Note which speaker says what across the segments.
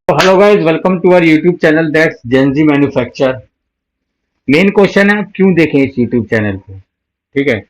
Speaker 1: तो hello guys, welcome to our YouTube channel that's Gen Z manufacture. Main question है, आप क्यों देखें इस यूट्यूब चैनल को? ठीक है।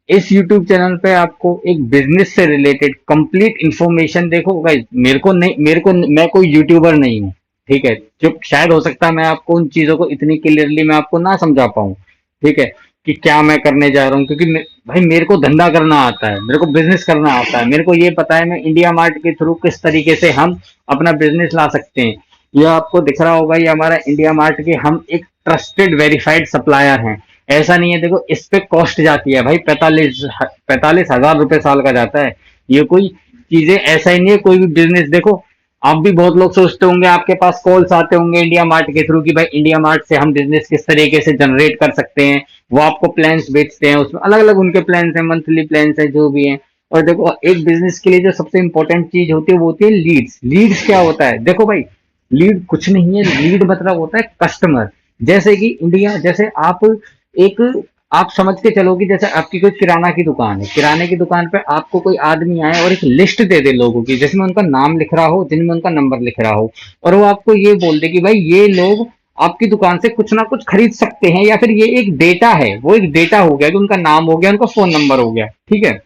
Speaker 1: इस यूट्यूब चैनल पे आपको एक बिजनेस से रिलेटेड कंप्लीट इंफॉर्मेशन, देखो गाइस, मैं कोई यूट्यूबर नहीं हूँ। ठीक है। जो शायद हो सकता है मैं आपको उन चीजों को इतनी क्लियरली मैं आपको ना समझा पाऊँ। ठीक है। कि क्या मैं करने जा रहा हूँ, क्योंकि भाई मेरे को धंधा करना आता है, मेरे को बिजनेस करना आता है, मेरे को ये पता है मैं इंडिया मार्ट के थ्रू किस तरीके से हम अपना बिजनेस ला सकते हैं। ये आपको दिख रहा होगा, ये हमारा इंडिया मार्ट के हम एक ट्रस्टेड वेरीफाइड सप्लायर हैं। ऐसा नहीं है, देखो इस पे कॉस्ट जाती है भाई 45,000 रुपए साल का जाता है। ये कोई चीजें ऐसा ही नहीं है, कोई भी बिजनेस देखो। आप भी बहुत लोग सोचते होंगे, आपके पास कॉल्स आते होंगे इंडिया मार्ट के थ्रू कि भाई इंडिया मार्ट से हम बिजनेस किस तरीके से जनरेट कर सकते हैं। वो आपको प्लान्स बेचते हैं, उसमें अलग अलग उनके प्लान्स हैं, मंथली प्लान्स है, जो भी है। और देखो, एक बिजनेस के लिए जो सबसे इंपॉर्टेंट चीज होती है वो होती है लीड्स। लीड्स क्या होता है, देखो भाई, लीड कुछ नहीं है, लीड मतलब होता है कस्टमर। जैसे कि इंडिया, जैसे एक आप समझ के चलो कि जैसे आपकी कोई किराना की दुकान है, किराने की दुकान पे आपको कोई आदमी आए और एक लिस्ट दे दे लोगों की, जिसमें उनका नाम लिख रहा हो, जिनमें उनका नंबर लिख रहा हो। और वो आपको ये बोल दे कि भाई ये लोग आपकी दुकान से कुछ ना कुछ खरीद सकते हैं, या फिर ये एक डेटा है, वो एक डेटा हो गया कि उनका नाम हो गया, उनका फोन नंबर हो गया। ठीक है।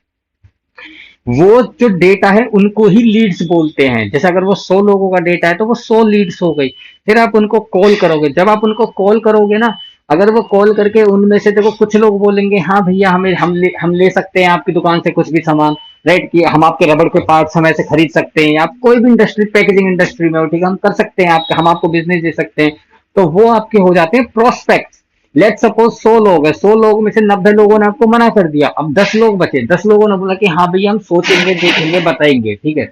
Speaker 1: वो जो डेटा है उनको ही लीड्स बोलते हैं। जैसे अगर वो 100 लोगों का डेटा है तो वो 100 लीड्स हो गई। फिर आप उनको कॉल करोगे, जब आप उनको कॉल करोगे ना, अगर वो कॉल करके उनमें से देखो कुछ लोग बोलेंगे हाँ भैया, हमें हम ले सकते हैं आपकी दुकान से कुछ भी सामान। राइट, कि हम आपके रबड़ के पार्ट्स हम ऐसे खरीद सकते हैं, आप कोई भी इंडस्ट्री, पैकेजिंग इंडस्ट्री में हो, ठीक है, हम कर सकते हैं आपके, हम आपको बिजनेस दे सकते हैं। तो वो आपके हो जाते हैं प्रोस्पेक्ट। लेट सपोज 100 लोग है, 100 लोग में से 90 लोगों ने आपको मना कर दिया, अब 10 लोग बचे, 10 लोगों ने बोला कि हाँ भैया हम सोचेंगे, देखेंगे, बताएंगे। ठीक है।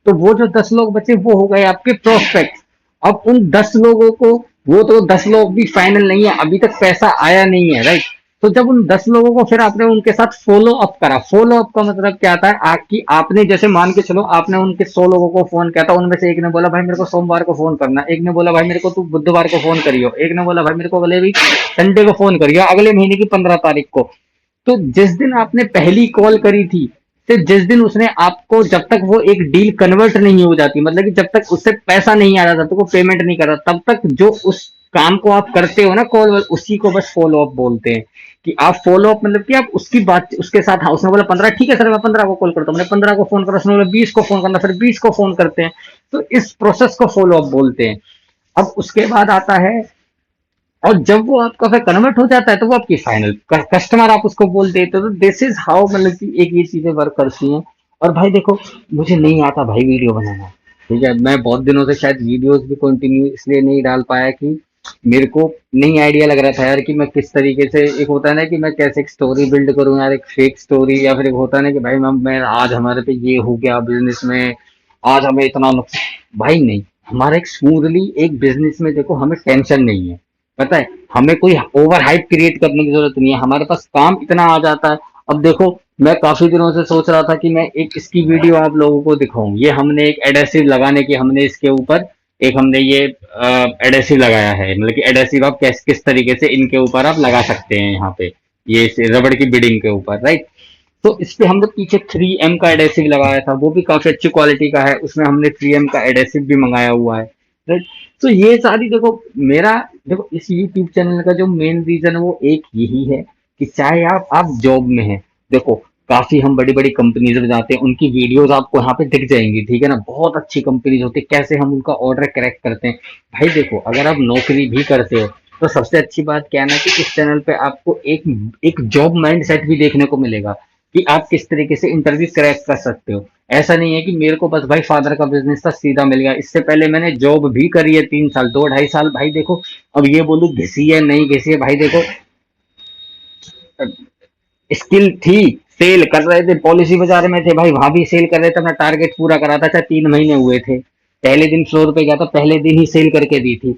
Speaker 1: तो वो जो 10 लोग बचे वो हो गए आपके प्रोस्पेक्ट। अब उन 10 लोगों को, वो तो 10 लोग भी फाइनल नहीं है, अभी तक पैसा आया नहीं है, राइट। तो जब उन 10 लोगों को फिर आपने उनके साथ फॉलो अप करा, फॉलो अप का मतलब क्या आता है, कि आपने जैसे मान के चलो आपने उनके 100 लोगों को फोन किया था, उनमें से एक ने बोला भाई मेरे को सोमवार को फोन करना, एक ने बोला भाई मेरे को तू बुधवार को फोन करियो, एक ने बोला भाई मेरे को अगले वीक संडे को फोन करियो, अगले महीने की 15 तारीख को। तो जिस दिन आपने पहली कॉल करी थी, फिर जिस दिन उसने आपको, जब तक वो एक डील कन्वर्ट नहीं हो जाती, मतलब कि जब तक उससे पैसा नहीं आ रहा, तब तक वो पेमेंट नहीं कर रहा, तब तक जो उस काम को आप करते हो ना कॉल, उसी को बस फॉलो अप बोलते हैं। कि आप फॉलो अप मतलब कि आप उसकी बात उसके साथ, हाँ उसने बोला 15, ठीक है सर मैं 15 को कॉल करता हूँ, मैंने 15 को फोन करा, उसने बोला 20 को फोन करना, फिर 20 को फोन करते हैं। तो इस प्रोसेस को फॉलो अप बोलते हैं। अब उसके बाद आता है, और जब वो आपका फिर कन्वर्ट हो जाता है तो वो आपकी फाइनल कस्टमर आप उसको बोल देते हो। तो दिस इज हाउ, मतलब कि एक ये चीजें वर्क करती हैं। और भाई देखो, मुझे नहीं आता भाई वीडियो बनाना। ठीक है, मैं बहुत दिनों से शायद वीडियोस भी कंटिन्यू इसलिए नहीं डाल पाया कि मेरे को नहीं आइडिया लग रहा था यार कि मैं किस तरीके से, एक होता है ना कि मैं कैसे एक स्टोरी बिल्ड करूं यार, एक फेक स्टोरी, या फिर एक होता है ना कि भाई मैं आज हमारे पे ये हो गया बिजनेस में, आज हमें इतना नुकसान। भाई नहीं, हमारा एक स्मूथली एक बिजनेस में देखो हमें टेंशन नहीं है। पता है, हमें कोई ओवर हाइप क्रिएट करने की जरूरत नहीं है, हमारे पास काम इतना आ जाता है। अब देखो, मैं काफी दिनों से सोच रहा था कि मैं एक इसकी वीडियो आप लोगों को दिखाऊं। ये हमने एक एडेसिव लगाने की, हमने इसके ऊपर एक हमने ये एडेसिव लगाया है, मतलब कि एडेसिव आप किस किस तरीके से इनके ऊपर आप लगा सकते हैं यहाँ पे, ये रबड़ की बिडिंग के ऊपर, राइट। तो इस पे हमने पीछे 3M का एडेसिव लगाया था, वो भी काफी अच्छी क्वालिटी का है, उसमें हमने 3M का एडेसिव भी मंगाया हुआ है, राइट। तो ये सारी देखो, मेरा देखो इस यूट्यूब चैनल का जो मेन रीजन है वो एक यही है कि चाहे आप जॉब में हैं, देखो काफी हम बड़ी बड़ी कंपनीज में जाते हैं, उनकी वीडियोस आपको यहाँ पे दिख जाएंगी, ठीक है ना, बहुत अच्छी कंपनीज होती है, कैसे हम उनका ऑर्डर क्रैक करते हैं। भाई देखो, अगर आप नौकरी भी करते हो तो सबसे अच्छी बात क्या है ना, कि इस चैनल पे आपको एक एक जॉब माइंड सेट भी देखने को मिलेगा कि आप किस तरीके से इंटरव्यू क्रैक कर सकते हो। ऐसा नहीं है कि मेरे को बस भाई फादर का बिजनेस था सीधा मिल गया, इससे पहले मैंने जॉब भी करी है 3 साल, 2 ढाई साल। भाई देखो, अब ये बोलूं घिसी है नहीं घिसी है, भाई देखो स्किल थी, सेल कर रहे थे, पॉलिसी बाजार में थे भाई, वहां भी सेल कर रहे थे, अपना टारगेट पूरा करा था, चाहे 3 महीने हुए थे। पहले दिन फ्लोर पे गया था, पहले दिन ही सेल करके दी थी,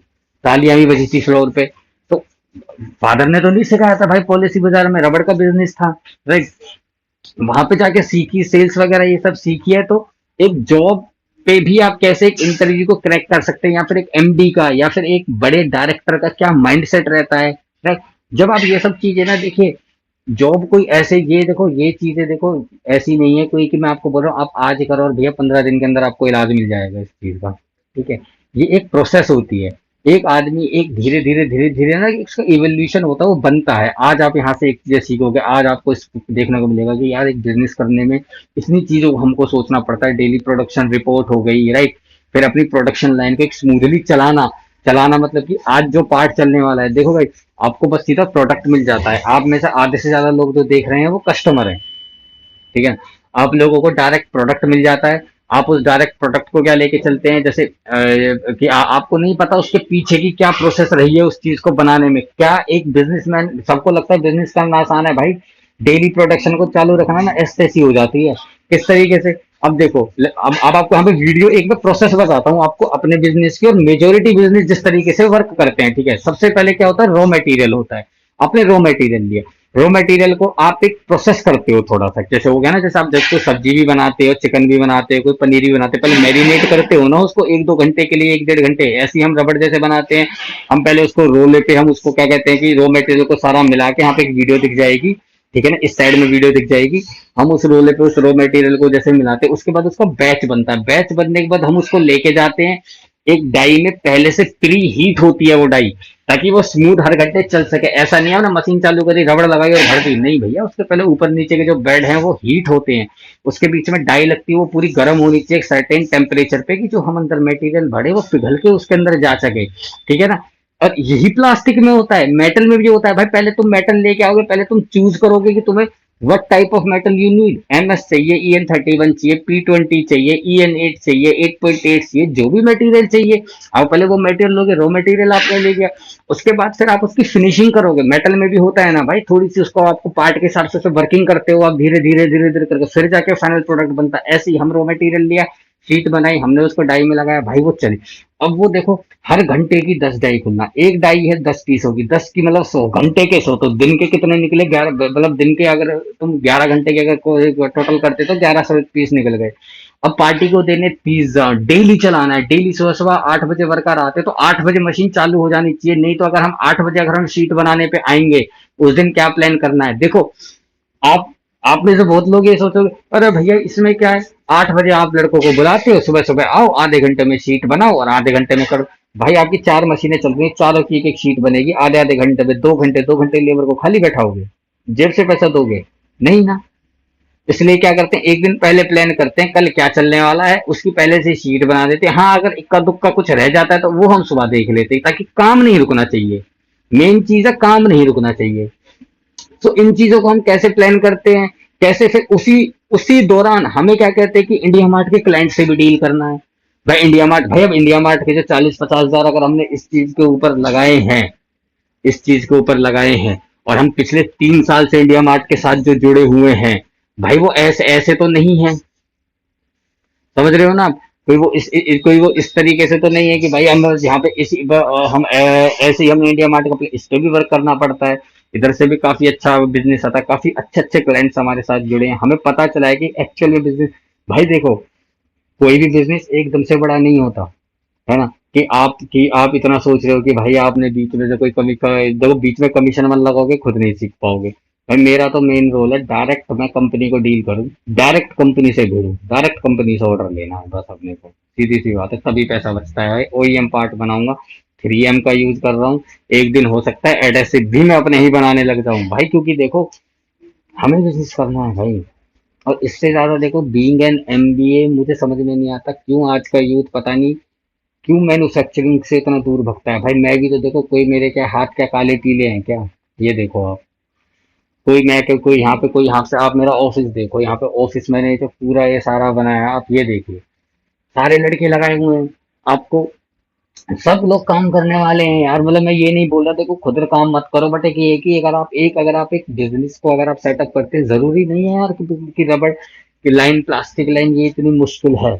Speaker 1: तालियां भी बजी थी फ्लोर पे। तो फादर ने तो नहीं सिखाया था भाई, पॉलिसी बाजार में रबड़ का बिजनेस था, राइट। वहां पे जाके सीखी, सेल्स वगैरह ये सब सीखी है। तो एक जॉब पे भी आप कैसे एक इंटरव्यू को क्रैक कर सकते हैं, या फिर एक एमडी का, या फिर एक बड़े डायरेक्टर का क्या माइंडसेट रहता है, राइट। जब आप ये सब चीजें ना, देखिए जॉब कोई ऐसे, ये देखो ये चीजें देखो ऐसी नहीं है कोई कि मैं आपको बोल रहा हूँ आप आज करो और भैया 15 दिन के अंदर आपको इलाज मिल जाएगा इस चीज का। ठीक है। ये एक प्रोसेस होती है। एक आदमी एक धीरे धीरे ना इसका इवोल्यूशन होता है, वो बनता है। आज आप यहाँ से एक चीज सीखोगे, आज आपको देखने को मिलेगा कि यार एक बिजनेस करने में इतनी चीजों को हमको सोचना पड़ता है। डेली प्रोडक्शन रिपोर्ट हो गई, राइट। फिर अपनी प्रोडक्शन लाइन को एक स्मूथली चलाना। चलाना मतलब कि आज जो पार्ट चलने वाला है, देखो भाई, आपको बस सीधा प्रोडक्ट मिल जाता है। आप में से आधे से ज्यादा लोग जो देख रहे हैं वो कस्टमर है, ठीक है। आप लोगों को डायरेक्ट प्रोडक्ट मिल जाता है। आप उस डायरेक्ट प्रोडक्ट को क्या लेके चलते हैं, जैसे कि आपको नहीं पता उसके पीछे की क्या प्रोसेस रही है उस चीज को बनाने में। क्या एक बिजनेसमैन, सबको लगता है बिजनेस करना आसान है भाई, डेली प्रोडक्शन को चालू रखना ना ऐसे ऐसी हो जाती है। किस तरीके से, अब देखो, अब आपको यहाँ पे वीडियो एक मैं प्रोसेस बताता हूँ आपको अपने बिजनेस की, और मेजोरिटी बिजनेस जिस तरीके से वर्क करते हैं, ठीक है। सबसे पहले क्या होता है, रॉ मटेरियल होता है। आपने रॉ मटेरियल लिया, रॉ मटेरियल को आप एक प्रोसेस करते हो थोड़ा सा, जैसे हो गया ना, जैसे आप जब कोई सब्जी भी बनाते हो, चिकन भी बनाते हो, कोई पनीर भी बनाते हो, पहले मैरिनेट करते हो ना उसको 1-2 घंटे के लिए, 1-1.5 घंटे। ऐसे ही हम रबड़ जैसे बनाते हैं। हम पहले उसको रोले पे, हम उसको क्या कहते हैं कि रॉ मटेरियल को सारा मिला के, यहाँ पे एक वीडियो दिख जाएगी, ठीक है ना, इस साइड में वीडियो दिख जाएगी। हम उस रोले पे उस रॉ मटेरियल को जैसे मिलाते हैं, उसके बाद उसका बैच बनता है। बैच बनने के बाद हम उसको लेके जाते हैं एक डाई में, पहले से प्री हीट होती है वो डाई, ताकि वो स्मूथ हर घंटे चल सके। ऐसा नहीं है ना मशीन चालू करी, रबड़ लगाई और भर दी, नहीं भैया, उसके पहले ऊपर नीचे के जो बेड हैं वो हीट होते हैं। उसके बीच में डाई लगती है, वो पूरी गर्म होनी चाहिए एक सर्टेन टेम्परेचर पे, कि जो हम अंदर मटेरियल भरे वो पिघल के उसके अंदर जा सके, ठीक है ना। और यही प्लास्टिक में होता है, मेटल में भी होता है भाई। पहले तुम मेटल लेके आओगे, पहले तुम चूज करोगे कि तुम्हें what type of metal you need. MS चाहिए, EN31 चाहिए, P20 चाहिए, EN8 चाहिए, 8.8 चाहिए, जो भी मटेरियल चाहिए। आप पहले वो मटेरियल लोगे, रॉ मटेरियल आपने ले लिया। उसके बाद फिर आप उसकी फिनिशिंग करोगे। मेटल में भी होता है ना भाई, थोड़ी सी उसको आपको पार्ट के हिसाब से वर्किंग करते हो आप, धीरे धीरे करके फिर जाके फाइनल प्रोडक्ट बनता है। ऐसे ही हम रॉ मटेरियल लिया, शीट बनाई, हमने उसको डाई में लगाया, भाई वो चली। अब वो देखो, हर घंटे की 10 डाई खुलना, एक डाई है 10 पीस होगी, 10 की मतलब 100 घंटे के 100, तो दिन के कितने निकले, 11, मतलब दिन के अगर तुम 11 घंटे के अगर टोटल करते तो 1100 पीस निकल गए। अब पार्टी को देने पिज्जा, डेली चलाना है, डेली सुबह सुबह 8 बजे वर्कर आते तो 8 बजे मशीन चालू हो जानी चाहिए। नहीं तो अगर हम 8 बजे अगर हम शीट बनाने पे आएंगे, उस दिन क्या प्लान करना है, देखो। आप आप में से बहुत लोग ये सोचोगे, अरे भैया इसमें क्या है, 8 बजे आप लड़कों को बुलाते हो, सुबह सुबह आओ, आधे घंटे में शीट बनाओ और आधे घंटे में करो। भाई आपकी 4 मशीनें चल रही हैं, चारों की एक शीट बनेगी, आधे आधे घंटे में, 2 घंटे 2 घंटे लेबर को खाली बैठाओगे, जेब से पैसा दोगे? नहीं ना। इसलिए क्या करते हैं, एक दिन पहले प्लान करते हैं, कल क्या चलने वाला है, उसकी पहले से शीट बना देते हैं। हाँ, अगर इक्का दुक्का कुछ रह जाता है तो वो हम सुबह देख लेते हैं, ताकि काम नहीं रुकना चाहिए। मेन चीज है, काम नहीं रुकना चाहिए। तो इन चीजों को हम कैसे प्लान करते हैं, कैसे फिर उसी उसी दौरान हमें क्या कहते हैं कि इंडिया मार्ट के क्लाइंट से भी डील करना है। भाई इंडिया मार्ट, भाई अब इंडिया मार्ट के जो 40-50 हजार अगर हमने इस चीज के ऊपर लगाए हैं, इस चीज के ऊपर लगाए हैं, और हम पिछले 3 साल से इंडिया मार्ट के साथ जो जुड़े हुए हैं, भाई वो ऐसे ऐसे तो नहीं है। समझ रहे हो ना आप? कोई वो इस तरीके से तो नहीं है कि भाई हम यहाँ पे हम ऐसे ही हम इंडिया मार्ट का इस पे भी वर्क करना पड़ता है। इधर से भी काफी अच्छा बिजनेस आता है, काफी अच्छे अच्छे क्लाइंट्स हमारे साथ जुड़े हैं, हमें पता चला है कि एक्चुअल में बिजनेस, भाई देखो, कोई भी बिजनेस एकदम से बड़ा नहीं होता, है ना। कि आप इतना सोच रहे हो कि भाई आपने बीच में से कोई कमी देखो, बीच में कमीशन मन लगाओगे, खुद नहीं सीख पाओगे। भाई मेरा तो मेन रोल है, डायरेक्ट मैं कंपनी को डील करूँ, डायरेक्ट कंपनी से भिड़ूं, डायरेक्ट कंपनी से ऑर्डर लेना है बस अपने को। सीधी सी बात है, तभी पैसा बचता है भाई। OEM पार्ट बनाऊंगा, 3M का यूज कर रहा हूँ। एक दिन हो सकता है एडेसिव भी मैं अपने ही बनाने लग जाऊं भाई, क्योंकि देखो, हमें बिजनेस करना है भाई। और इससे ज्यादा देखो, बीइंग एन MBA, मुझे समझ में नहीं आता क्यों आज का यूथ पता नहीं क्यों मैन्युफैक्चरिंग से इतना दूर भगता है। भाई मैं भी तो देखो, कोई मेरे क्या हाथ क्या काले पीले हैं क्या, ये देखो आप। कोई मैं क्या, कोई यहाँ पे, कोई यहाँ से, आप मेरा ऑफिस देखो, यहाँ पे ऑफिस मैंने जो पूरा ये सारा बनाया, आप ये देखिए, सारे लड़के लगाए हुए हैं आपको। सब लोग काम करने वाले हैं यार, मतलब मैं ये नहीं बोल रहा देखो खुद काम मत करो, बट एक ये है कि अगर आप एक बिजनेस को अगर आप सेटअप करते हैं, जरूरी नहीं है यार कि रबड़ की लाइन, प्लास्टिक लाइन ये इतनी मुश्किल है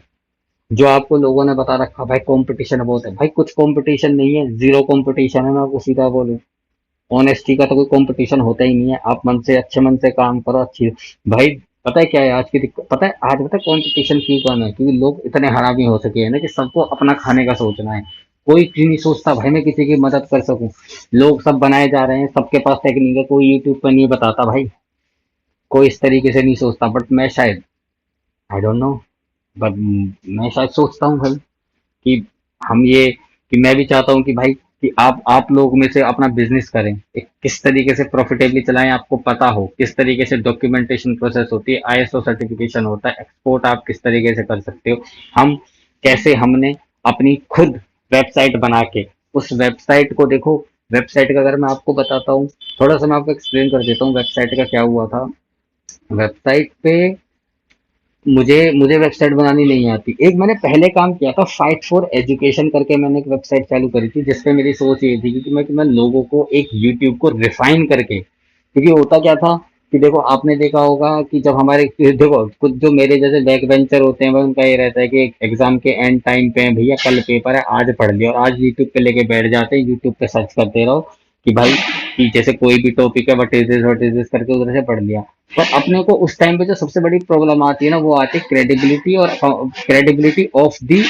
Speaker 1: जो आपको लोगों ने बता रखा। भाई कंपटीशन बहुत है, भाई कुछ कंपटीशन नहीं है, जीरो कंपटीशन है, मैं आपको सीधा बोलूं। ऑनेस्टी का तो कोई कंपटीशन होता ही नहीं है। आप मन से, अच्छे मन से काम करो, अच्छी। भाई पता है क्या है आज की दिक्कत, पता है आज, पता है कंपटीशन क्यों कम है, क्योंकि लोग इतने हरामी हो सके हैं ना कि सबको अपना खाने का सोचना है। कोई क्यों नहीं सोचता भाई मैं किसी की मदद कर सकूं। लोग सब बनाए जा रहे हैं, सबके पास टेक्निक है, कोई यूट्यूब पर नहीं बताता भाई, कोई इस तरीके से नहीं सोचता। बट मैं शायद, आई डोंट नो, बट मैं शायद सोचता हूँ भाई कि हम ये कि मैं भी चाहता हूँ कि भाई कि आप लोग में से अपना बिजनेस करें, एक किस तरीके से प्रॉफिटेबली चलाएं आपको पता हो, किस तरीके से डॉक्यूमेंटेशन प्रोसेस होती है, आईएसओ सर्टिफिकेशन होता है, एक्सपोर्ट आप किस तरीके से कर सकते हो। हम कैसे हमने अपनी खुद वेबसाइट बना के उस वेबसाइट को देखो, वेबसाइट का अगर मैं आपको बताता हूँ, थोड़ा सा मैं आपको एक्सप्लेन कर देता हूँ वेबसाइट का क्या हुआ था। वेबसाइट पे मुझे मुझे वेबसाइट बनानी नहीं आती। एक मैंने पहले काम किया था, फाइट फॉर एजुकेशन करके मैंने एक वेबसाइट चालू करी थी, जिसपे मेरी सोच ये थी कि मैं लोगों को एक यूट्यूब को रिफाइन करके, क्योंकि होता क्या था कि देखो आपने देखा होगा कि जब हमारे देखो कुछ जो मेरे जैसे बैक बेंचर होते हैं, वह उनका ये रहता है कि एग्जाम के एंड टाइम पे भैया कल पेपर है आज पढ़ लिया, और आज यूट्यूब पे लेके बैठ जाते हैं, यूट्यूब पे सर्च करते रहो कि भाई कि जैसे कोई भी टॉपिक है व्हाट इज दिस करके उधर से पढ़ लिया। पर अपने को उस टाइम पे जो सबसे बड़ी प्रॉब्लम आती है ना, वो आती है क्रेडिबिलिटी, और credibility of the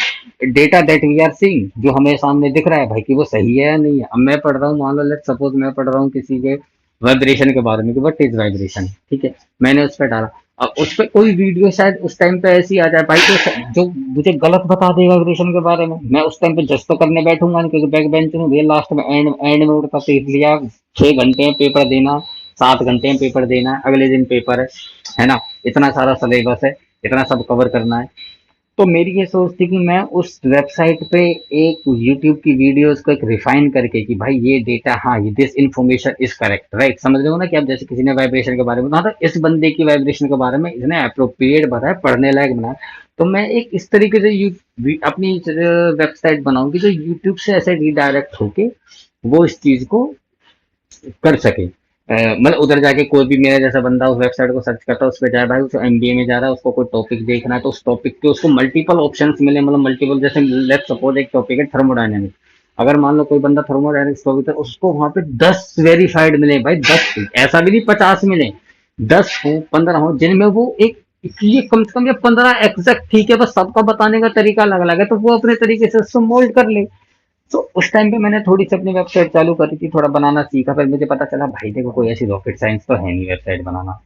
Speaker 1: data that we are seeing, जो हमें सामने दिख रहा है भाई कि वो सही है या नहीं है। अब मैं पढ़ रहा हूँ, मान लो लेट सपोज मैं पढ़ रहा हूँ किसी के वाइब्रेशन के बारे में कि व्हाट इज वाइब्रेशन, ठीक है, मैंने उस पर डाला। अब उस पर कोई वीडियो शायद उस टाइम पे ऐसी आ जाए भाई जो मुझे गलत बता दे वाइब्रेशन के बारे में, मैं उस टाइम पे जज तो करने बैठूंगा नहीं, क्योंकि बैक बेंच में भैया लास्ट में एंड एंड में उड़ता तो इसलिए 6 घंटे में पेपर देना, 7 घंटे में पेपर देना है, अगले दिन पेपर है ना, इतना सारा सिलेबस है, इतना सब कवर करना है। तो मेरी ये सोच थी कि मैं उस वेबसाइट पे एक यूट्यूब की वीडियोस को एक रिफाइन करके कि भाई ये डेटा, हाँ ये this information is correct, right, समझ रहे हो ना कि अब जैसे किसी ने वाइब्रेशन के बारे में कहा था, इस बंदे की वाइब्रेशन के बारे में इसने अप्रोप्रिएट बताया, पढ़ने लायक बनाया। तो मैं एक इस तरीके से अपनी वेबसाइट बनाऊंगी जो यूट्यूब से ऐसे रिडायरेक्ट होके वो इस चीज को कर सके। मतलब उधर जाके कोई भी मेरा जैसा बंदा उस वेबसाइट को सर्च करता है, उस पर जाए भाई, उसको एमबीए में जा रहा है, उसको कोई टॉपिक देखना है, तो उस टॉपिक के उसको मल्टीपल ऑप्शंस मिले, मतलब मल्टीपल, जैसे लेट्स सपोज एक टॉपिक है थर्मोडायनेमिक्स, अगर मान लो कोई बंदा थर्मोडायनेमिक्स टॉपिक है, उसको वहां पे 10 वेरीफाइड मिले भाई, 10, ऐसा भी नहीं 50 मिले, 10 हो 15 हो, जिनमें वो एक, ये कम से कम ये 15 एग्जैक्ट, ठीक है, बस सबका बताने का तरीका अलग अलग है, तो वो अपने तरीके से उसको मोल्ड कर ले। तो उस टाइम पे मैंने थोड़ी सी अपनी वेबसाइट चालू करी थी, थोड़ा बनाना सीखा, फिर मुझे पता चला भाई देखो कोई ऐसी रॉकेट साइंस तो है नहीं वेबसाइट बनाना।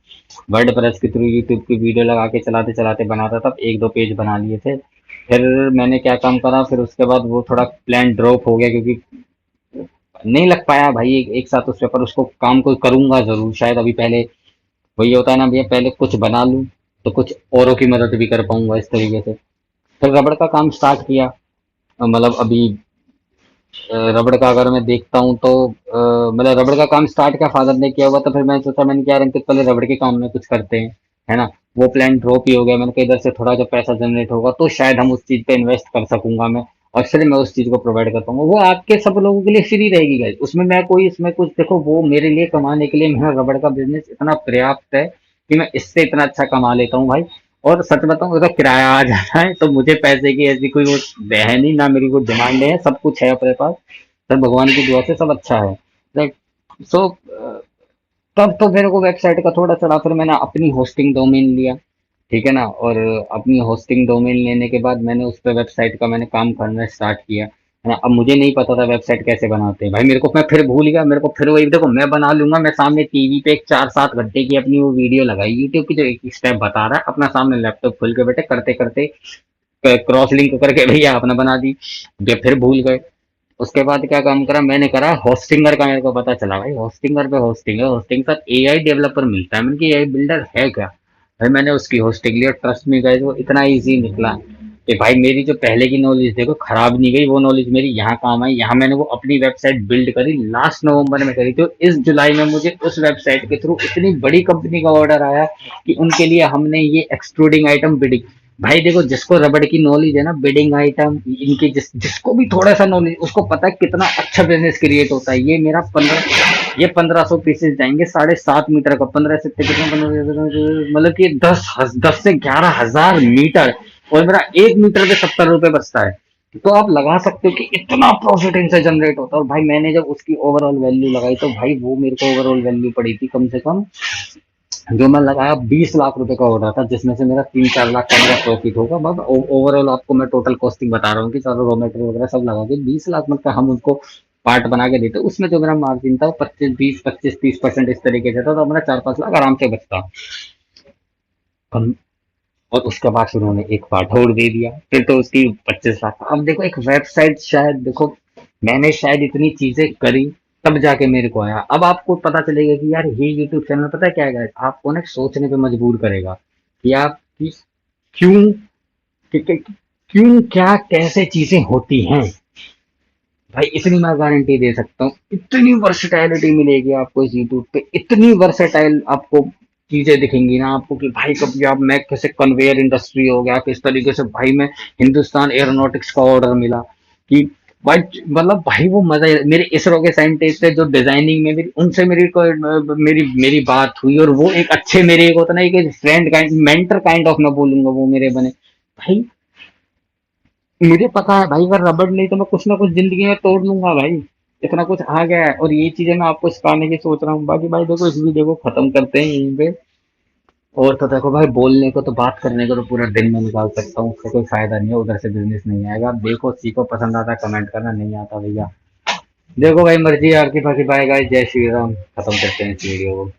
Speaker 1: वर्ड प्रेस के थ्रू यूट्यूब की वीडियो लगा के चलाते चलाते बनाता था, 1 2 पेज बना लिए थे। फिर मैंने क्या काम करा, फिर उसके बाद वो थोड़ा प्लान ड्रॉप हो गया, क्योंकि नहीं लग पाया भाई एक साथ उस पेपर, उसको काम कोई करूंगा जरूर शायद, अभी पहले वही होता है ना भैया, पहले कुछ बना लूं तो कुछ औरों की मदद भी कर पाऊंगा इस तरीके से। फिर रबड़ का काम स्टार्ट किया। मतलब अभी रबड़ का अगर मैं देखता हूँ तो मतलब रबड़ का काम स्टार्ट किया, फादर ने किया हुआ, तो फिर मैंने सोचा, मैंने क्या अंकित पहले रबड़ के काम में कुछ करते हैं, है ना। वो प्लान ड्रॉप ही हो गया, मैंने कहा इधर से थोड़ा जो पैसा जनरेट होगा तो शायद हम उस चीज पे इन्वेस्ट कर सकूंगा मैं, और फिर मैं उस चीज को प्रोवाइड कर पाऊंगा, वो आपके सब लोगों के लिए फ्री रहेगी गाइस, उसमें मैं कोई इसमें कुछ, देखो वो मेरे लिए कमाने के लिए मेरा रबड़ का बिजनेस इतना पर्याप्त है कि मैं इससे इतना अच्छा कमा लेता हूँ भाई। और सच बताऊं, अगर किराया आ जाता है तो मुझे पैसे की ऐसी कोई वो है नहीं, ना मेरी कोई डिमांड है, सब कुछ है अपने पास, सर भगवान की दुआ से सब अच्छा है, राइट। सो तब तो मेरे को वेबसाइट का थोड़ा चढ़ा, फिर मैंने अपनी होस्टिंग डोमेन लिया, ठीक है ना, और अपनी होस्टिंग डोमेन लेने के बाद मैंने उस पर वेबसाइट का मैंने काम करना स्टार्ट किया, है ना। अब मुझे नहीं पता था वेबसाइट कैसे बनाते हैं भाई, मेरे को, मैं फिर भूल गया, मेरे को फिर वही देखो, मैं बना लूंगा, मैं सामने टीवी पे एक 4 7 घंटे की अपनी वो वीडियो लगाई यूट्यूब की, जो एक स्टेप बता रहा है, अपना सामने लैपटॉप खोल के बैठे करते करते क्रॉस लिंक करके भैया आपने बना दी, फिर भूल गए। उसके बाद क्या काम करा, मैंने करा होस्टिंगर का, मेरे को पता चला भाई होस्टिंगर पे होस्टिंग है, होस्टिंग के साथ एआई डेवलपर मिलता है, मैंने कि एआई बिल्डर है क्या, भाई मैंने उसकी होस्टिंग लिया, ट्रस्ट में गए, वो इतना इजी निकला कि भाई मेरी जो पहले की नॉलेज देखो खराब नहीं गई, वो नॉलेज मेरी यहाँ काम आई, यहाँ मैंने वो अपनी वेबसाइट बिल्ड करी, लास्ट नवंबर में करी थी, इस जुलाई में मुझे उस वेबसाइट के थ्रू इतनी बड़ी कंपनी का ऑर्डर आया कि उनके लिए हमने ये एक्सट्रूडिंग आइटम बिडिंग, भाई देखो जिसको रबड़ की नॉलेज है ना, बिडिंग आइटम इनकी, जिसको भी थोड़ा सा नॉलेज, उसको पता है कितना अच्छा बिजनेस क्रिएट होता है। ये मेरा 1500 पीसेस जाएंगे 7.5 मीटर का, 15 से 15, मतलब कि 10 से 11 हजार मीटर, और मेरा 1 मीटर पे 70 रुपए बचता है। तो आप लगा सकते हो कि इतना प्रॉफिट इनसे जनरेट होता है। और भाई मैंने जब उसकी ओवरऑल वैल्यू लगाई तो भाई वो मेरे को ओवरऑल वैल्यू पड़ी थी कम से कम, जो मैं लगाया 20 लाख रुपए का ऑर्डर था, जिसमें से मेरा 3 4 लाख का मेरा प्रॉफिट होगा। बस ओवरऑल आपको मैं टोटल कॉस्टिंग बता रहा हूँ कि सारा रॉ मटेरियल वगैरह सब लगा के 20 लाख, मतलब हम उनको पार्ट बना के देते, उसमें जो मेरा मार्जिन था वो 25 20 25 30% इस तरीके से था, तो मेरा 4 5 लाख आराम से बचता। और उसके बाद फिर उन्होंने एक पार्ट और दे दिया, फिर तो उसकी 25 लाख। अब देखो एक वेबसाइट, शायद देखो मैंने शायद इतनी चीजें करी तब जाके मेरे को आया। अब आपको पता चलेगा कि यार ये यूट्यूब चैनल पता है क्या है, आपको ना सोचने पे मजबूर करेगा कि आप कि क्यों क्यों क्या कैसे चीजें होती हैं। भाई इतनी मैं गारंटी दे सकता हूँ, इतनी वर्सेटैलिटी मिलेगी आपको इस यूट्यूब पे, इतनी वर्सेटाइल आपको चीजें दिखेंगी ना आपको कि भाई कभी आप, मैं कैसे कन्वेयर इंडस्ट्री हो गया, किस तरीके से भाई मैं हिंदुस्तान एरोनॉटिक्स का ऑर्डर मिला कि भाई, मतलब भाई वो मजा मेरे इसरो के साइंटिस्ट थे जो डिजाइनिंग में मेरी उनसे मेरी मेरी बात हुई, और वो एक अच्छे मेरे एक होता ना एक friend kind mentor kind of मैं बोलूंगा, वो मेरे बने भाई। मुझे पता है भाई, अगर रबड़ नहीं तो मैं कुछ ना कुछ जिंदगी में तोड़ लूंगा भाई, इतना कुछ आ गया है। और ये चीजें मैं आपको सिखाने की सोच रहा हूँ। बाकी भाई देखो इस वीडियो को खत्म करते हैं यहीं पे। और तो देखो भाई, बोलने को तो बात करने को तो पूरा दिन में निकाल सकता हूँ, उसका कोई फायदा नहीं है, उधर से बिजनेस नहीं आएगा। आप देखो सीखो, पसंद आता कमेंट करना, नहीं आता भैया देखो भाई मर्जी है आपकी। बाकी बाय गाइस, जय श्री राम, खत्म करते हैं इस वीडियो को।